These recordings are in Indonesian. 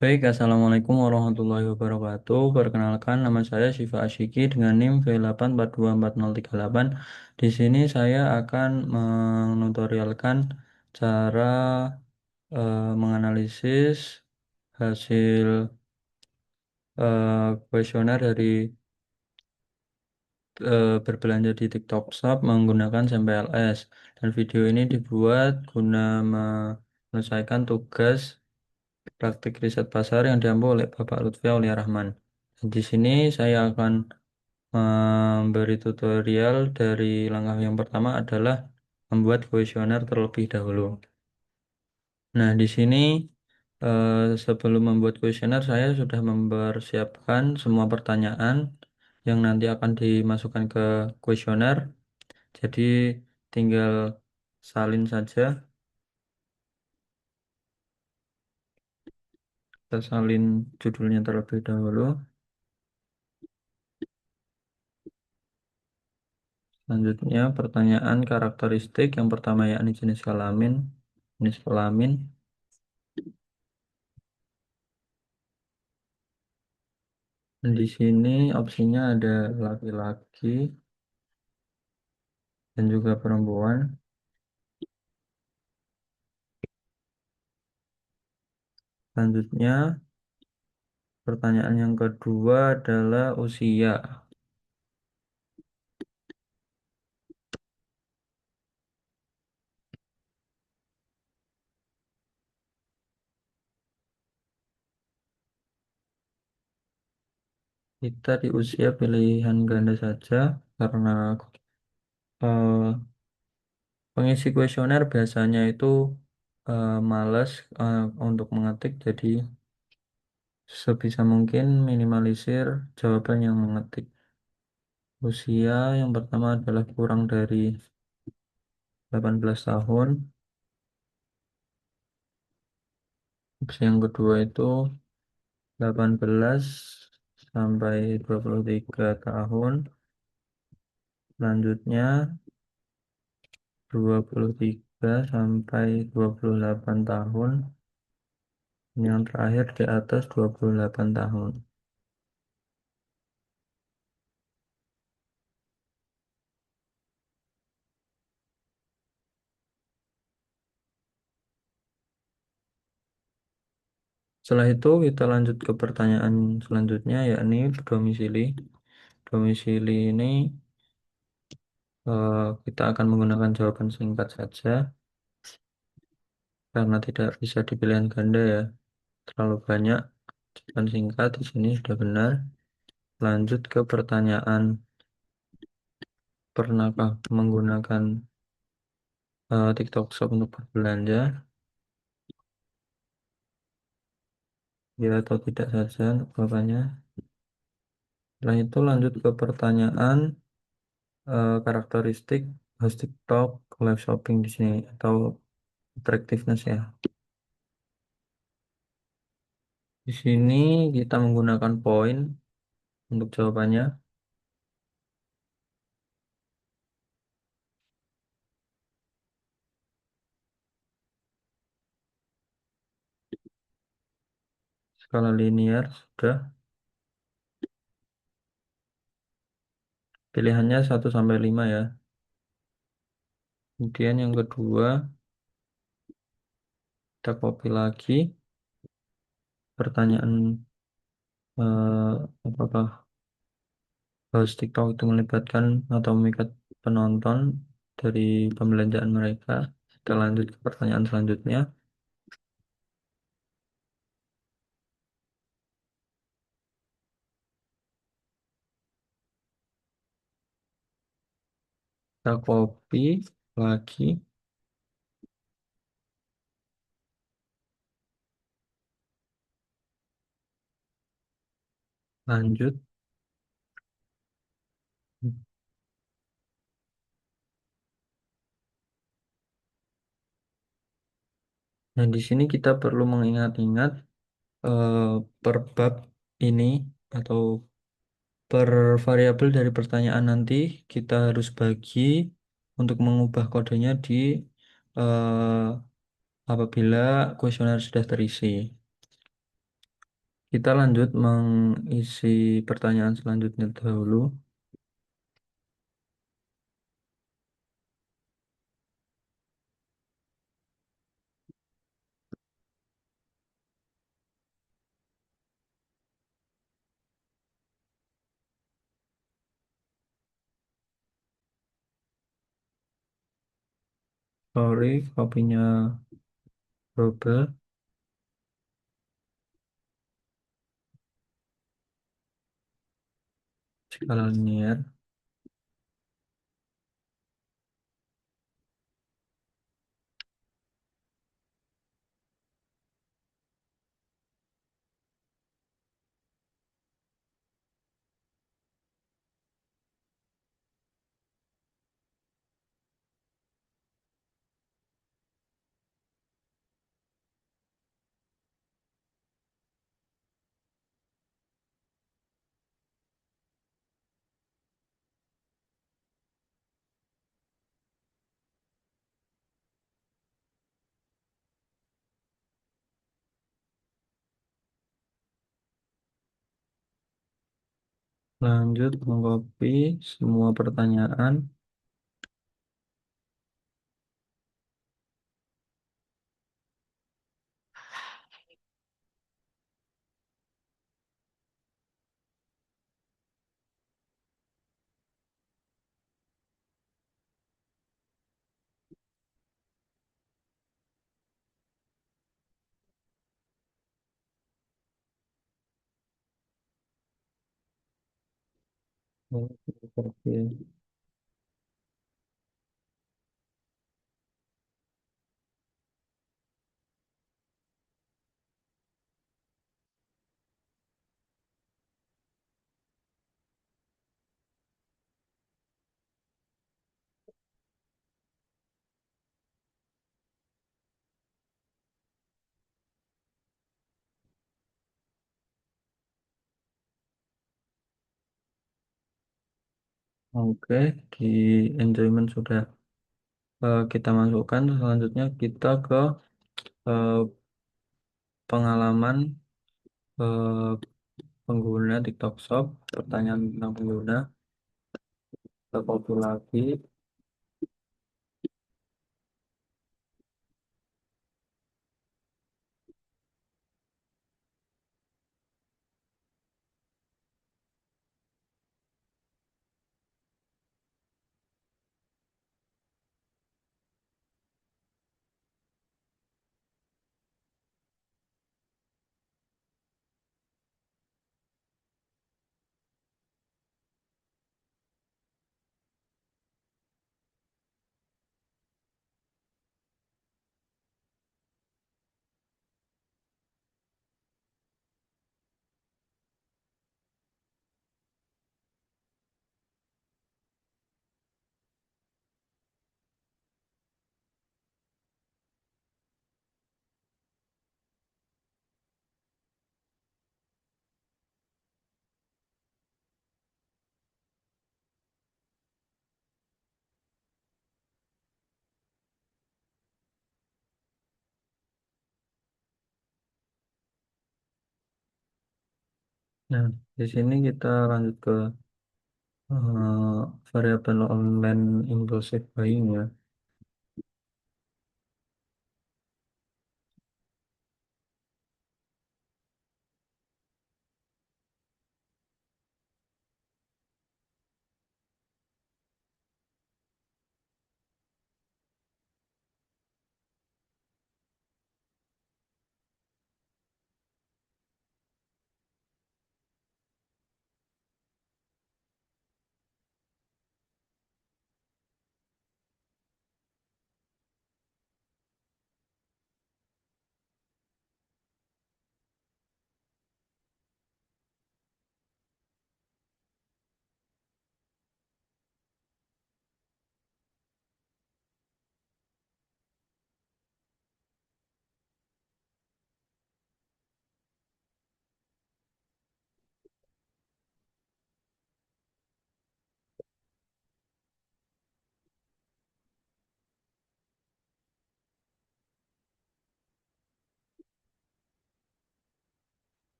Baik, Assalamualaikum warahmatullahi wabarakatuh. Perkenalkan, nama saya Syifa Asyiki dengan NIM V8424038. Di sini saya akan menutorialkan cara menganalisis hasil kuesioner dari berbelanja di TikTok Shop menggunakan SMPLS. Dan video ini dibuat guna menyelesaikan tugas praktik riset pasar yang diampu oleh Bapak Lutfi Aulia Rahman. Di sini saya akan memberi tutorial dari langkah yang pertama adalah membuat kuesioner terlebih dahulu. Nah, di sini sebelum membuat kuesioner saya sudah mempersiapkan semua pertanyaan yang nanti akan dimasukkan ke kuesioner. Jadi tinggal salin saja, kita salin judulnya terlebih dahulu. Selanjutnya, pertanyaan karakteristik yang pertama yakni jenis kelamin. Jenis kelamin. Dan di sini opsinya ada laki-laki dan juga perempuan. Selanjutnya, pertanyaan yang kedua adalah usia. Kita di usia pilihan ganda saja karena eh, pengisi kuesioner biasanya itu malas untuk mengetik, jadi sebisa mungkin minimalisir jawaban yang mengetik. Usia yang pertama adalah kurang dari 18 tahun. Opsi yang kedua itu 18 sampai 23 tahun. Selanjutnya 23 sampai 28 tahun. Yang terakhir di atas 28 tahun. Setelah itu kita lanjut ke pertanyaan selanjutnya yakni domisili. Domisili ini kita akan menggunakan jawaban singkat saja karena tidak bisa di pilihan ganda ya. Terlalu banyak jawaban singkat di sini sudah benar. Lanjut ke pertanyaan, pernahkah menggunakan TikTok Shop untuk berbelanja? Ya atau tidak saja untuk jawabannya. Setelah itu lanjut ke pertanyaan karakteristik host TikTok live shopping di sini atau attractiveness ya. Di sini kita menggunakan poin untuk jawabannya. Skala linear sudah. Pilihannya 1 sampai 5 ya. Kemudian yang kedua, kita copy lagi pertanyaan apakah host TikTok itu melibatkan atau memikat penonton dari pembelanjaan mereka. Kita lanjut ke pertanyaan selanjutnya. Kita copy lagi. Lanjut. Nah, di sini kita perlu mengingat-ingat eh, per bab ini atau per variabel dari pertanyaan nanti kita harus bagi untuk mengubah kodenya di eh, Apabila kuesioner sudah terisi, kita lanjut mengisi pertanyaan selanjutnya dahulu. Sorry, kopinya double, skala linear. Lanjut mengcopy semua pertanyaan. Oke. Oke, di enjoyment sudah kita masukkan. Selanjutnya kita ke eh, pengalaman eh, pengguna TikTok Shop. Pertanyaan tentang pengguna. Kita copy lagi. Nah, di sini kita lanjut ke variabel online impulsive buying ya.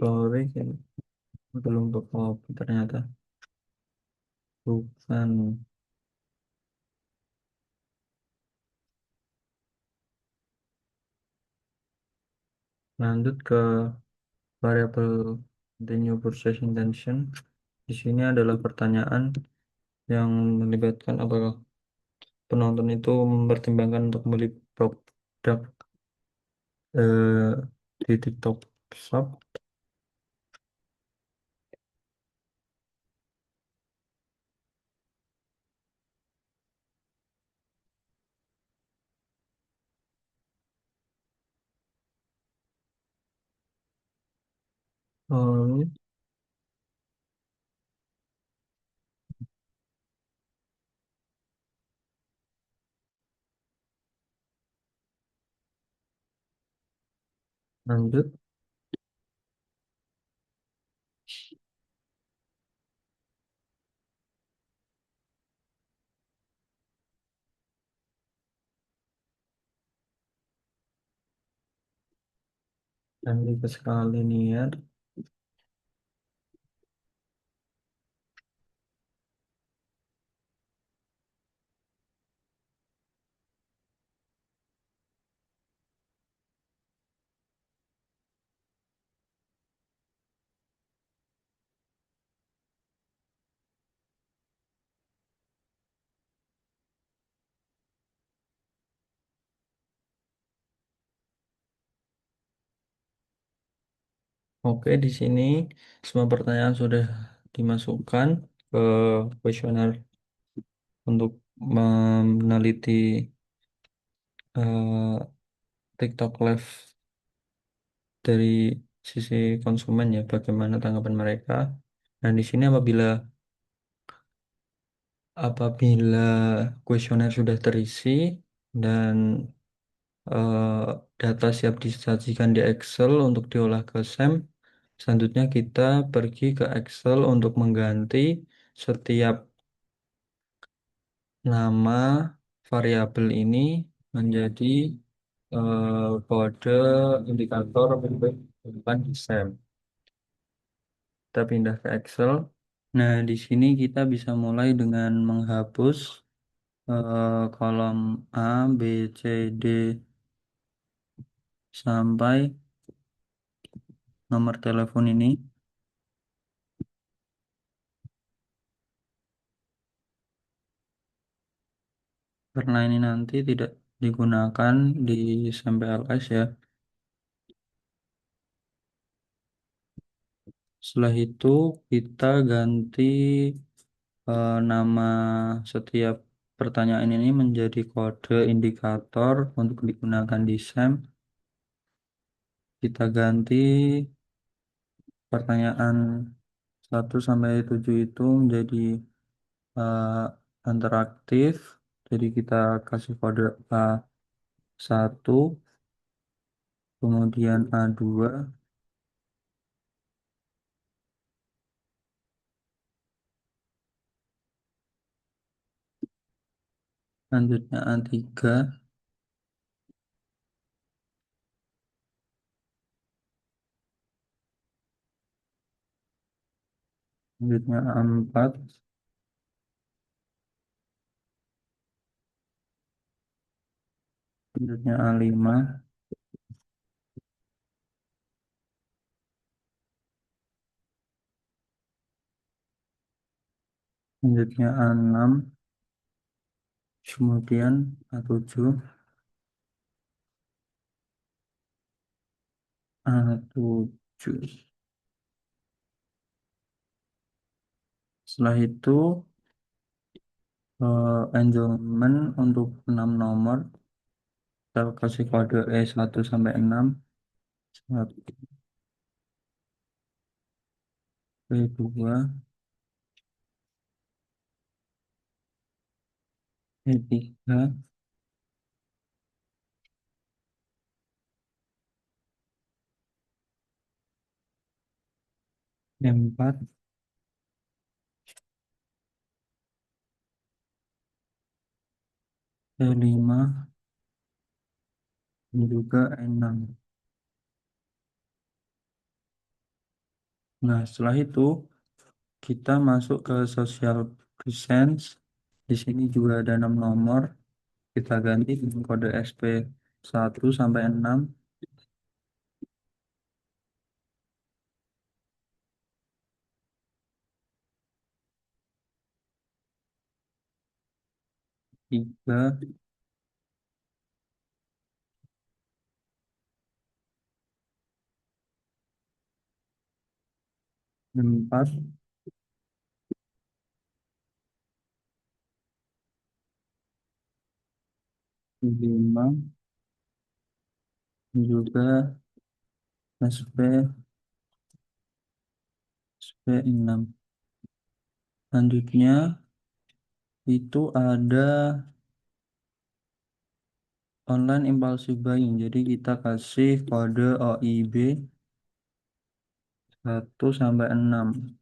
Story kan belum berkopi ternyata. Bukan. Lanjut ke variable continue process intention. Di sini adalah pertanyaan yang melibatkan apakah penonton itu mempertimbangkan untuk membeli produk eh, di TikTok Shop. Oh, lanjut. Dan ke skala linear. Oke, di sini semua pertanyaan sudah dimasukkan ke kuesioner untuk meneliti eh, TikTok Live dari sisi konsumen ya, bagaimana tanggapan mereka. Dan di sini apabila kuesioner sudah terisi dan eh, data siap disajikan di Excel untuk diolah ke SEM, selanjutnya kita pergi ke Excel untuk mengganti setiap nama variabel ini menjadi kode indikator untuk bukan di SEM. Kita pindah ke Excel. Nah, di sini kita bisa mulai dengan menghapus kolom A, B, C, D sampai nomor telepon ini. Karena ini nanti tidak digunakan di sampai LS ya. Setelah itu kita ganti nama setiap pertanyaan ini menjadi kode indikator untuk digunakan di SEM. Kita ganti pertanyaan 1 sampai 7 itu menjadi interaktif. Jadi kita kasih kode A1, kemudian A2, selanjutnya A3, selanjutnya A4, selanjutnya A5, selanjutnya A6, kemudian A7, A7. Setelah itu enrollment untuk 6 nomor kita kasih kode E1 sampai 6, 1, E2, E3, E4, E5, dan juga E6. Nah, setelah itu kita masuk ke social presence. Di sini juga ada 6 nomor. Kita ganti dengan kode SP 1 sampai 6. 3, 4, 5, juga SP 6. Selanjutnya itu ada online impulsive buying. Jadi kita kasih kode OIB 1 sampai 6.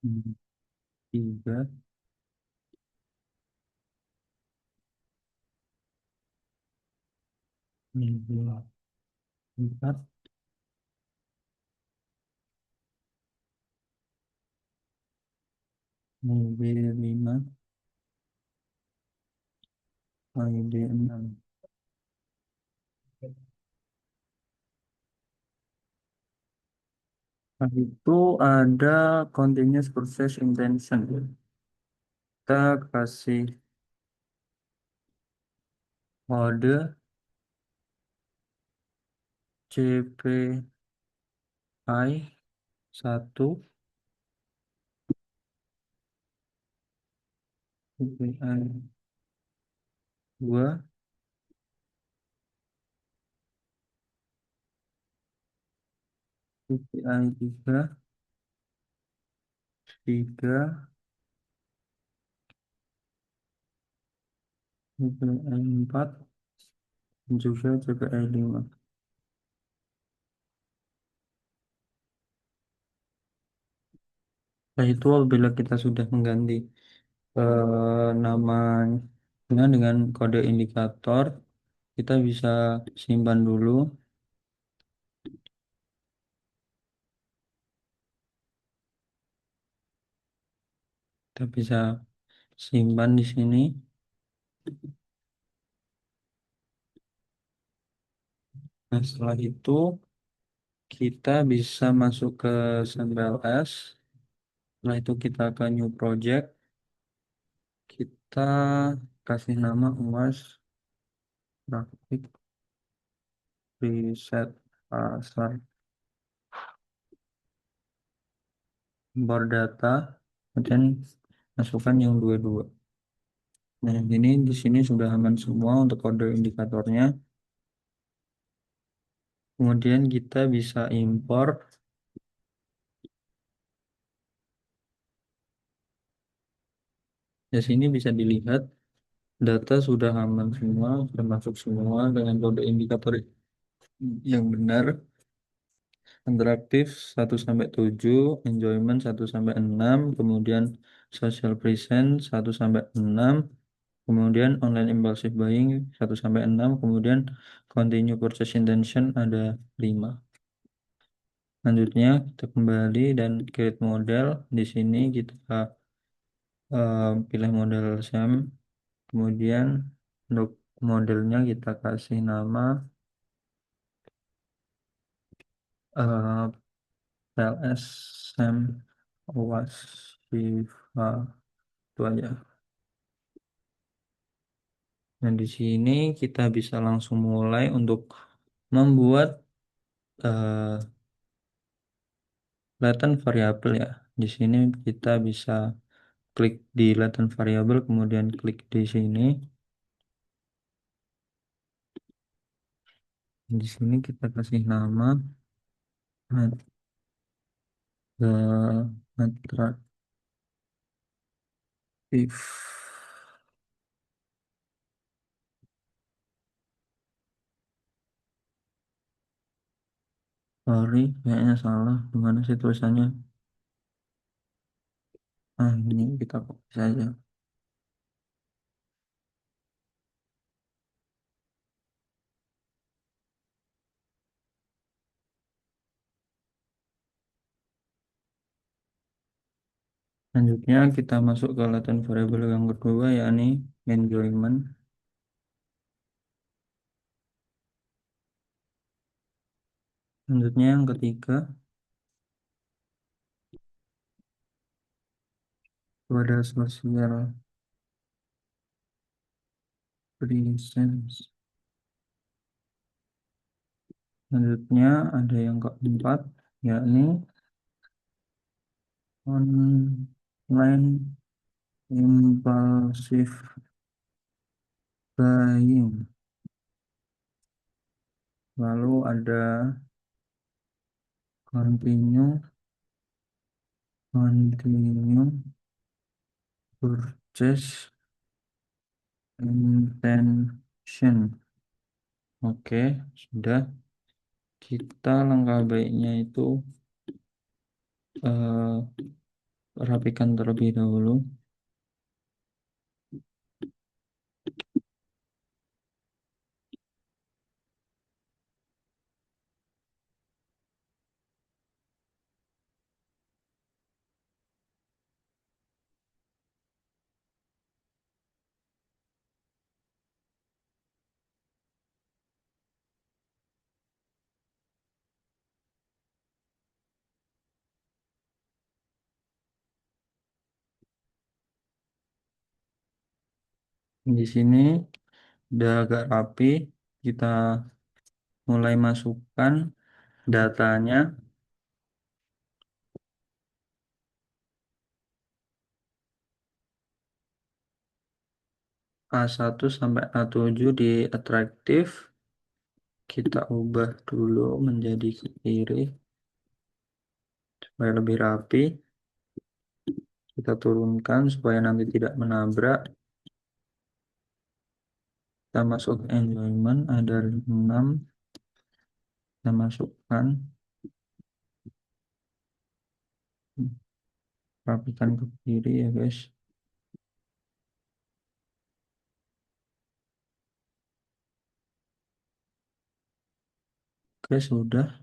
Hmm, 3, 4, OIB 5, OIB 6. Nah, itu ada continuous process intention. Kita kasih kode CPI 1, CPI 2, CPI 3, 3, CPI 4, juga CPI 5. Nah, itu apabila kita sudah mengganti namanya dengan kode indikator, kita bisa simpan dulu. Kita bisa simpan di sini. Nah, setelah itu kita bisa masuk ke SMPLS. Setelah itu kita ke new project. Kita kasih nama UAS Praktik Riset Pasar Impor Data. Kemudian masukkan yang dua-dua. Nah, ini di sini sudah aman semua untuk kode indikatornya. Kemudian kita bisa impor. Di sini bisa dilihat data sudah aman semua, sudah masuk semua dengan kode indikator yang benar. Interaktif 1 sampai 7, enjoyment 1 sampai 6, kemudian social presence 1 sampai 6, kemudian online impulsive buying 1 sampai 6, kemudian continue purchase intention ada 5. Selanjutnya kita kembali dan create model. Di sini kita pilih model SAM, kemudian untuk modelnya kita kasih nama eh, PLS SAM OWAS Shiva, itu aja. Dan di sini kita bisa langsung mulai untuk membuat eh, latent variabel ya. Di sini kita bisa klik di latent variabel, kemudian klik di sini. Di sini kita kasih nama attractive sorry kayaknya salah, gimana sih tulisannya? Ini kita copy saja. Selanjutnya kita masuk ke latent variable yang kedua, yakni enjoyment. Selanjutnya yang ketiga, itu ada social presence. Selanjutnya ada yang keempat, yakni online impulsive buying. Lalu ada continue continue purchase intention. Oke, sudah. Kita langkah baiknya itu eh, rapikan terlebih dahulu. Di sini udah agak rapi. Kita mulai masukkan datanya A1 sampai A7 di atraktif. Kita ubah dulu menjadi ke kiri supaya lebih rapi. Kita turunkan supaya nanti tidak menabrak. Kita masuk enjoyment, ada 6. Kita masukkan, rapikan ke kiri ya guys. Oke, sudah.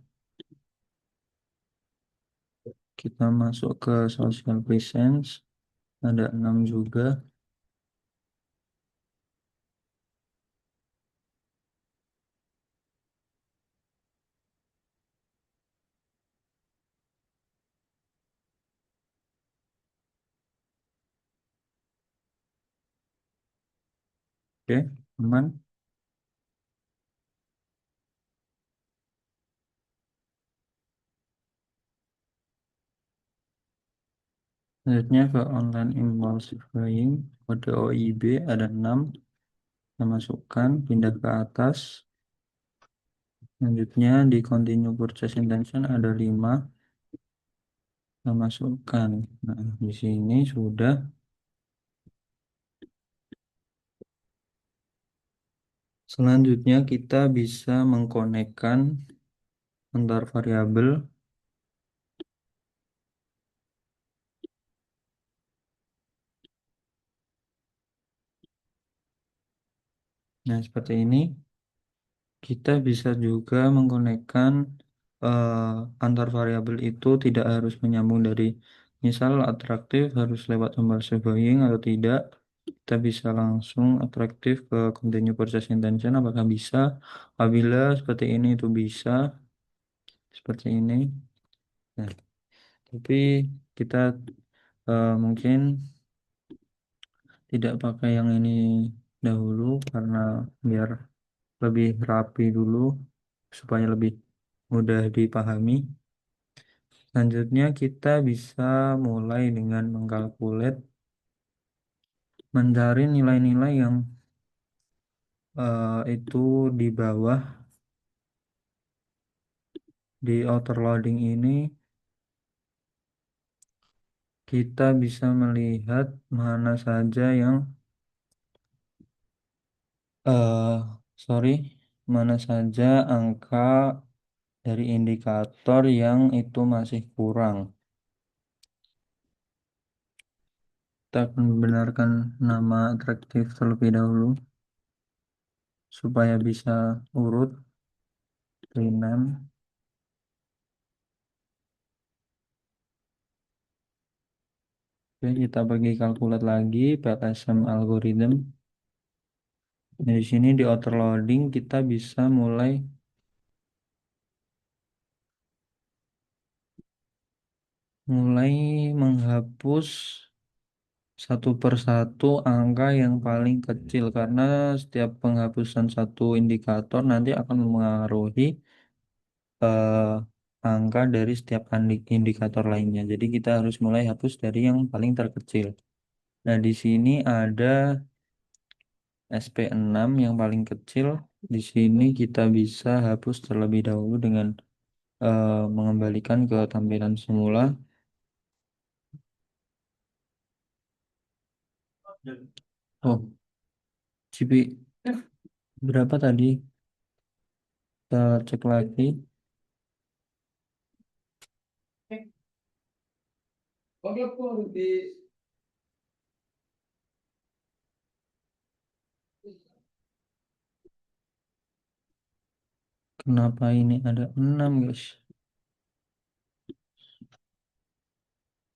Kita masuk ke social presence, ada 6 juga. Oke, aman. Selanjutnya ke online impulsive buying, kode OIB ada 6. Kita masukkan, pindah ke atas. Selanjutnya di continue purchase intention ada 5. Kita masukkan. Nah, di sini sudah. Selanjutnya kita bisa mengkonekkan antar variabel. Nah, seperti ini. Kita bisa juga mengkonekkan eh, antar variabel itu tidak harus menyambung dari misal atraktif harus lewat impulsive buying atau tidak. Kita bisa langsung atraktif ke continue purchase intention. Apakah bisa? Apabila seperti ini itu bisa seperti ini. Nah, tapi kita mungkin tidak pakai yang ini dahulu karena biar lebih rapi dulu supaya lebih mudah dipahami. Selanjutnya kita bisa mulai dengan mengkalkulate, mencari nilai-nilai yang itu di bawah di outer loading ini. Kita bisa melihat mana saja yang eh sorry, mana saja angka dari indikator yang itu masih kurang. kita akan membenarkan nama atraktif terlebih dahulu supaya bisa urut rename. Oke, kita pergi kalkulat lagi PLSM algorithm. Di sini di auto loading kita bisa mulai menghapus satu persatu angka yang paling kecil karena setiap penghapusan satu indikator nanti akan mempengaruhi eh, angka dari setiap indikator lainnya. Jadi kita harus mulai hapus dari yang paling terkecil. Nah, di sini ada SP6 yang paling kecil. Di sini kita bisa hapus terlebih dahulu dengan mengembalikan ke tampilan semula. Oh, CP berapa tadi? Kita cek lagi. Kenapa ini ada 6 guys?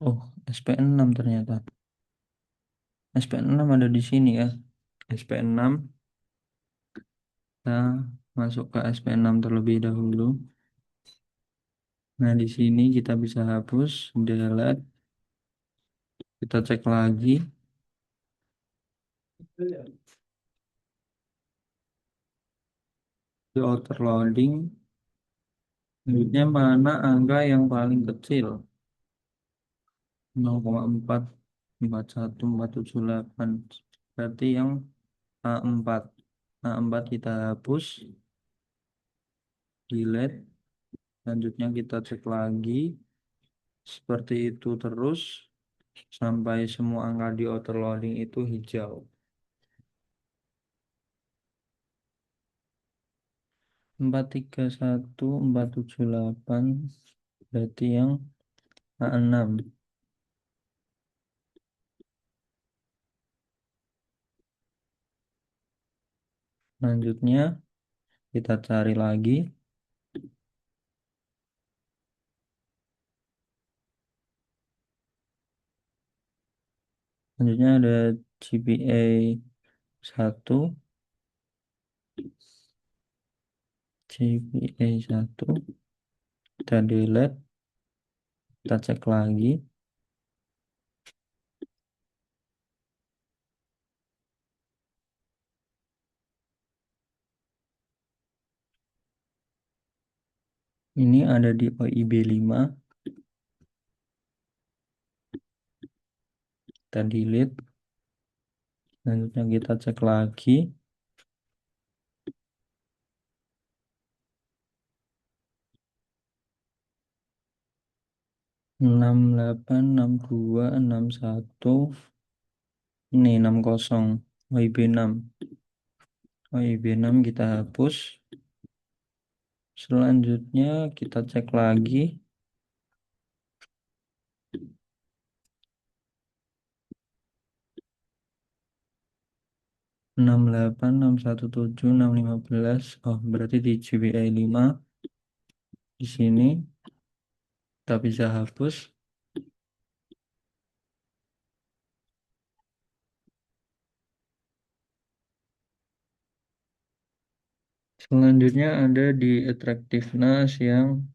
Oh, SP6 ternyata. SP6 ada di sini ya. SP6, kita masuk ke SP6 terlebih dahulu. Nah, di sini kita bisa hapus, delete. Kita cek lagi. Di outer loading, selanjutnya mana angka yang paling kecil? 0,4, 41, 478. Berarti yang A4. A4 kita hapus, delete. Selanjutnya kita cek lagi. Seperti itu terus sampai semua angka di auto loading itu hijau. 431, 478 berarti yang A6. Selanjutnya kita cari lagi. Selanjutnya ada GPA 1, GPA 1. Kita delete, kita cek lagi. Ini ada di OIB 5. Kita delete. Selanjutnya kita cek lagi. 68, 62, 61. Ini 60. OIB 6. OIB 6 kita hapus. Selanjutnya kita cek lagi. 68, 617, 615. Oh, berarti di GBI 5 di sini kita bisa hapus. Selanjutnya ada di attractiveness yang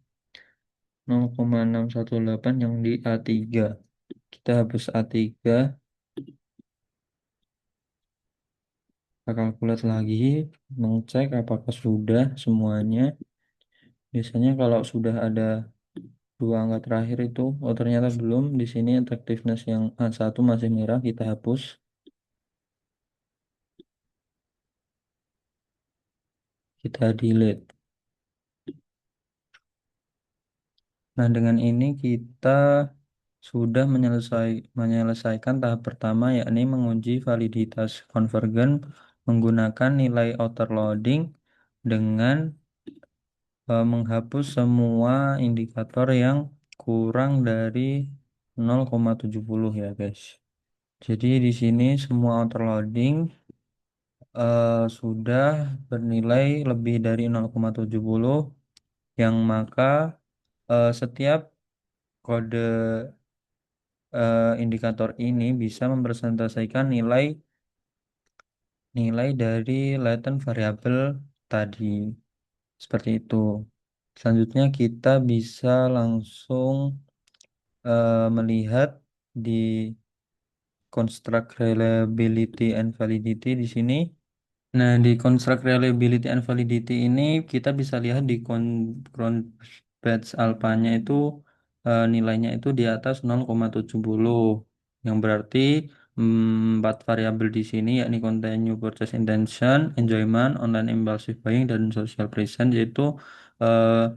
0,618 yang di A3. Kita hapus A3, kita kalkulat lagi, mengcek apakah sudah semuanya. Biasanya kalau sudah ada dua angka terakhir itu, oh ternyata belum. Di sini attractiveness yang A1 masih merah, kita hapus. Kita delete. Nah, dengan ini kita sudah menyelesaikan tahap pertama, yakni menguji validitas konvergen menggunakan nilai outer loading dengan menghapus semua indikator yang kurang dari 0,70 ya guys. Jadi di sini semua autoloading sudah bernilai lebih dari 0,70 yang maka setiap kode indikator ini bisa mempresentasikan nilai nilai dari latent variable tadi. Seperti itu. Selanjutnya kita bisa langsung melihat di construct reliability and validity di sini. Nah, di construct reliability and validity ini kita bisa lihat di ground batch alpha-nya itu nilainya itu di atas 0,70 yang berarti empat variabel di sini yakni continue purchase intention, enjoyment, online impulsive buying dan social present yaitu eh,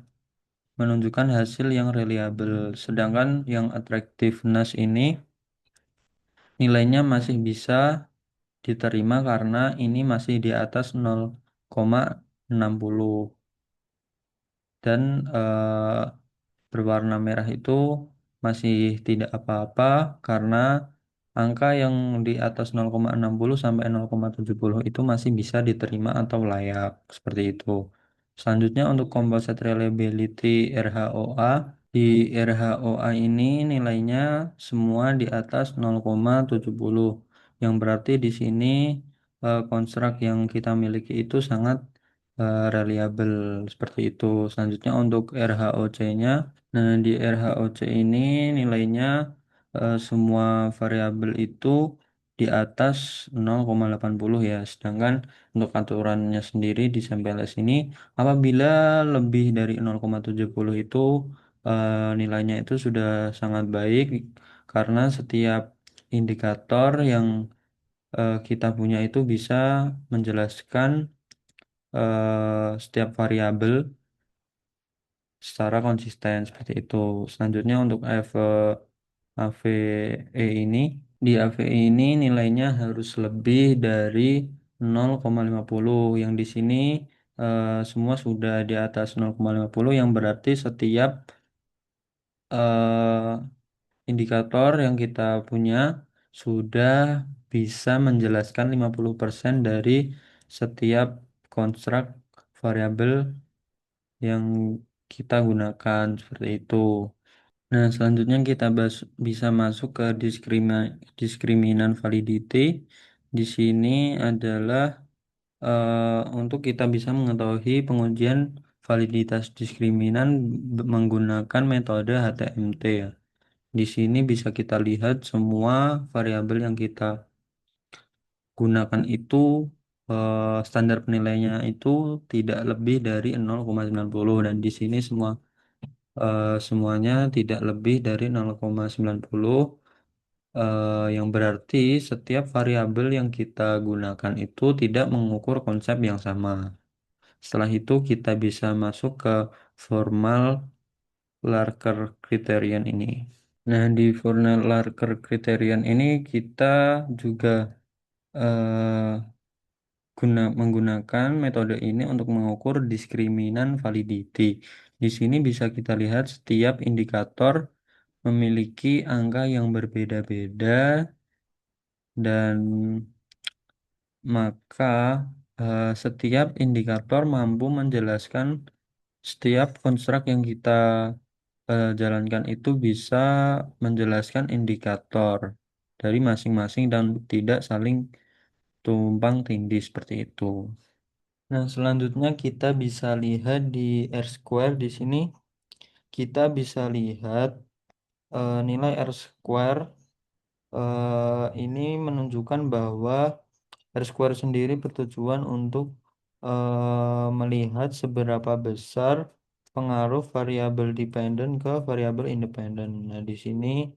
menunjukkan hasil yang reliable. Sedangkan yang attractiveness ini nilainya masih bisa diterima karena ini masih di atas 0,60 dan berwarna merah itu masih tidak apa-apa karena angka yang di atas 0,60 sampai 0,70 itu masih bisa diterima atau layak seperti itu. Selanjutnya untuk composite reliability RHOA. Di RHOA ini nilainya semua di atas 0,70 yang berarti di sini konstruk yang kita miliki itu sangat reliable seperti itu. Selanjutnya untuk RHOC-nya, nah di RHOC ini nilainya semua variabel itu di atas 0,80 ya. Sedangkan untuk aturannya sendiri di SMPLS ini apabila lebih dari 0,70 itu nilainya itu sudah sangat baik karena setiap indikator yang kita punya itu bisa menjelaskan setiap variabel secara konsisten seperti itu. Selanjutnya untuk AVE ini, di AVE ini nilainya harus lebih dari 0,50 yang di sini semua sudah di atas 0,50 yang berarti setiap indikator yang kita punya sudah bisa menjelaskan 50% dari setiap konstruk variabel yang kita gunakan seperti itu. Nah, selanjutnya kita bisa masuk ke diskriminan validity. Di sini adalah untuk kita bisa mengetahui pengujian validitas diskriminan menggunakan metode HTMT ya. Di sini bisa kita lihat semua variabel yang kita gunakan itu standar penilaiannya itu tidak lebih dari 0,90 dan di sini semuanya tidak lebih dari 0,90 yang berarti setiap variabel yang kita gunakan itu tidak mengukur konsep yang sama. Setelah itu kita bisa masuk ke formal Larker criterion ini. Nah, di formal Larker criterion ini kita juga eh, menggunakan metode ini untuk mengukur diskriminan validity. Di sini bisa kita lihat setiap indikator memiliki angka yang berbeda-beda dan maka setiap indikator mampu menjelaskan setiap konstruk yang kita jalankan itu bisa menjelaskan indikator dari masing-masing dan tidak saling tumpang tindih seperti itu. Nah, selanjutnya kita bisa lihat di R square di sini kita bisa lihat nilai R square ini menunjukkan bahwa R square sendiri bertujuan untuk melihat seberapa besar pengaruh variabel dependen ke variabel independen. Nah, di sini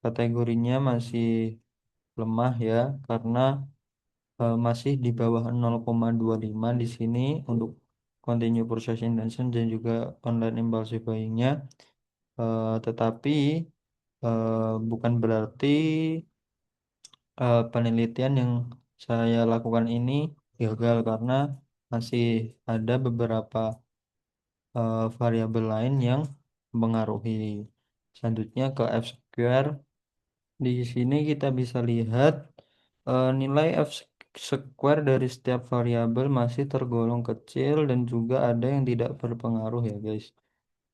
kategorinya masih lemah ya karena masih di bawah 0,25 di sini untuk continue process intention dan juga online impulsive buying-nya. Tetapi bukan berarti penelitian yang saya lakukan ini gagal karena masih ada beberapa variabel lain yang mempengaruhi. Selanjutnya ke F square. Di sini kita bisa lihat nilai F square dari setiap variabel masih tergolong kecil dan juga ada yang tidak berpengaruh ya guys.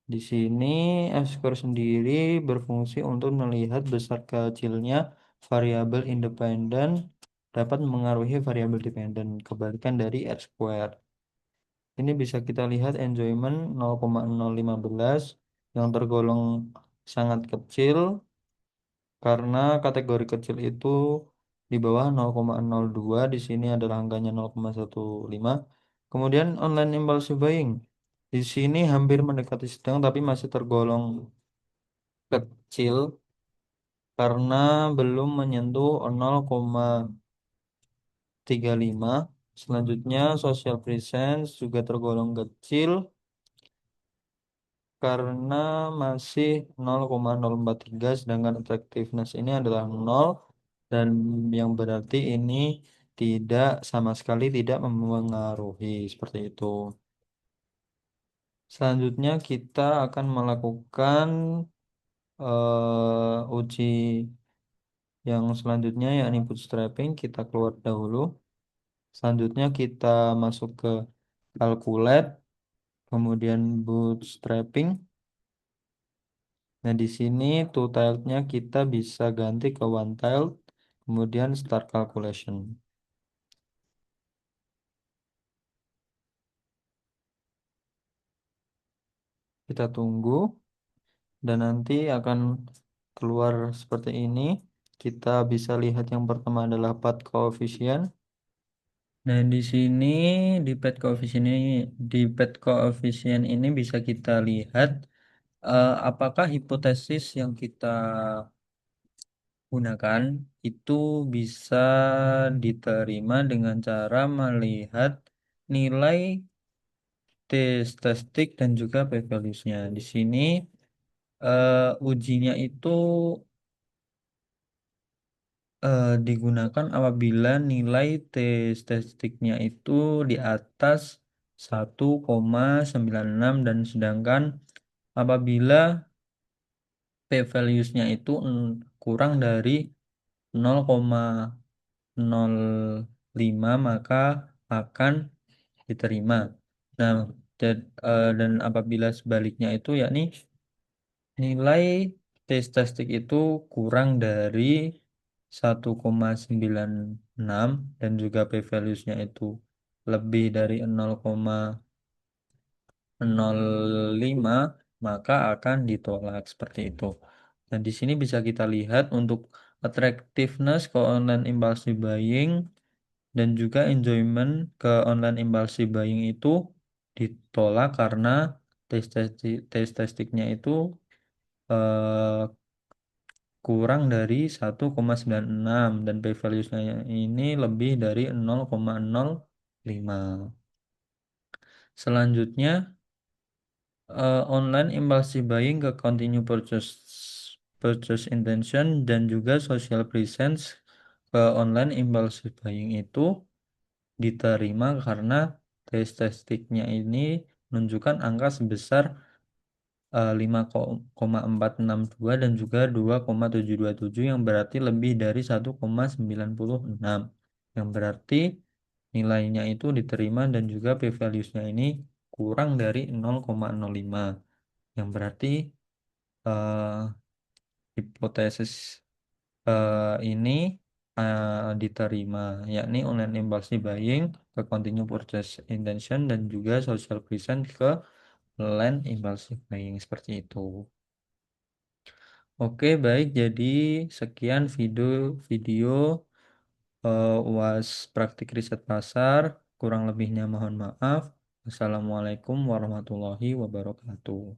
Di sini F square sendiri berfungsi untuk melihat besar kecilnya variabel independen dapat mengaruhi variabel dependen, kebalikan dari R square. Ini bisa kita lihat enjoyment 0,015 yang tergolong sangat kecil karena kategori kecil itu di bawah 0,02, di sini adalah angkanya 0,15. Kemudian online impulsive buying. Di sini hampir mendekati sedang tapi masih tergolong kecil karena belum menyentuh 0,35. Selanjutnya social presence juga tergolong kecil karena masih 0,043, sedangkan attractiveness ini adalah 0 dan yang berarti ini tidak sama sekali tidak mempengaruhi seperti itu. Selanjutnya kita akan melakukan uji yang selanjutnya yakni bootstrapping. Kita keluar dahulu. Selanjutnya kita masuk ke calculate, kemudian bootstrapping. Nah, di sini two tiled-nya kita bisa ganti ke one tiled, kemudian start calculation. Kita tunggu dan nanti akan keluar seperti ini. Kita bisa lihat yang pertama adalah path coefficient. Nah, di sini di path coefficient ini bisa kita lihat apakah hipotesis yang kita gunakan itu bisa diterima dengan cara melihat nilai t-statistik dan juga p-values-nya. Di sini ujinya itu digunakan apabila nilai t-statistiknya itu di atas 1,96 dan sedangkan apabila p-values-nya itu kurang dari 0,05 maka akan diterima. Nah, dan apabila sebaliknya itu yakni nilai t statistik itu kurang dari 1,96 dan juga p-values-nya itu lebih dari 0,05 maka akan ditolak seperti itu. Dan di sini bisa kita lihat untuk attractiveness ke online impulsive buying dan juga enjoyment ke online impulsive buying itu ditolak karena tes testiknya itu eh, kurang dari 1,96 dan p-values-nya ini lebih dari 0,05. Selanjutnya online impulsive buying ke continue purchase purchase intention dan juga social presence ke online impulsive buying itu diterima karena tes statistiknya ini menunjukkan angka sebesar 5,462 dan juga 2,727 yang berarti lebih dari 1,96 yang berarti nilainya itu diterima dan juga p-values-nya ini kurang dari 0,05 yang berarti eh, hipotesis ini diterima, yakni online impulsive buying ke continue purchase intention dan juga social present ke land impulsive buying seperti itu. Oke, baik. Jadi sekian video video UAS praktik riset pasar. Kurang lebihnya mohon maaf. Assalamualaikum warahmatullahi wabarakatuh.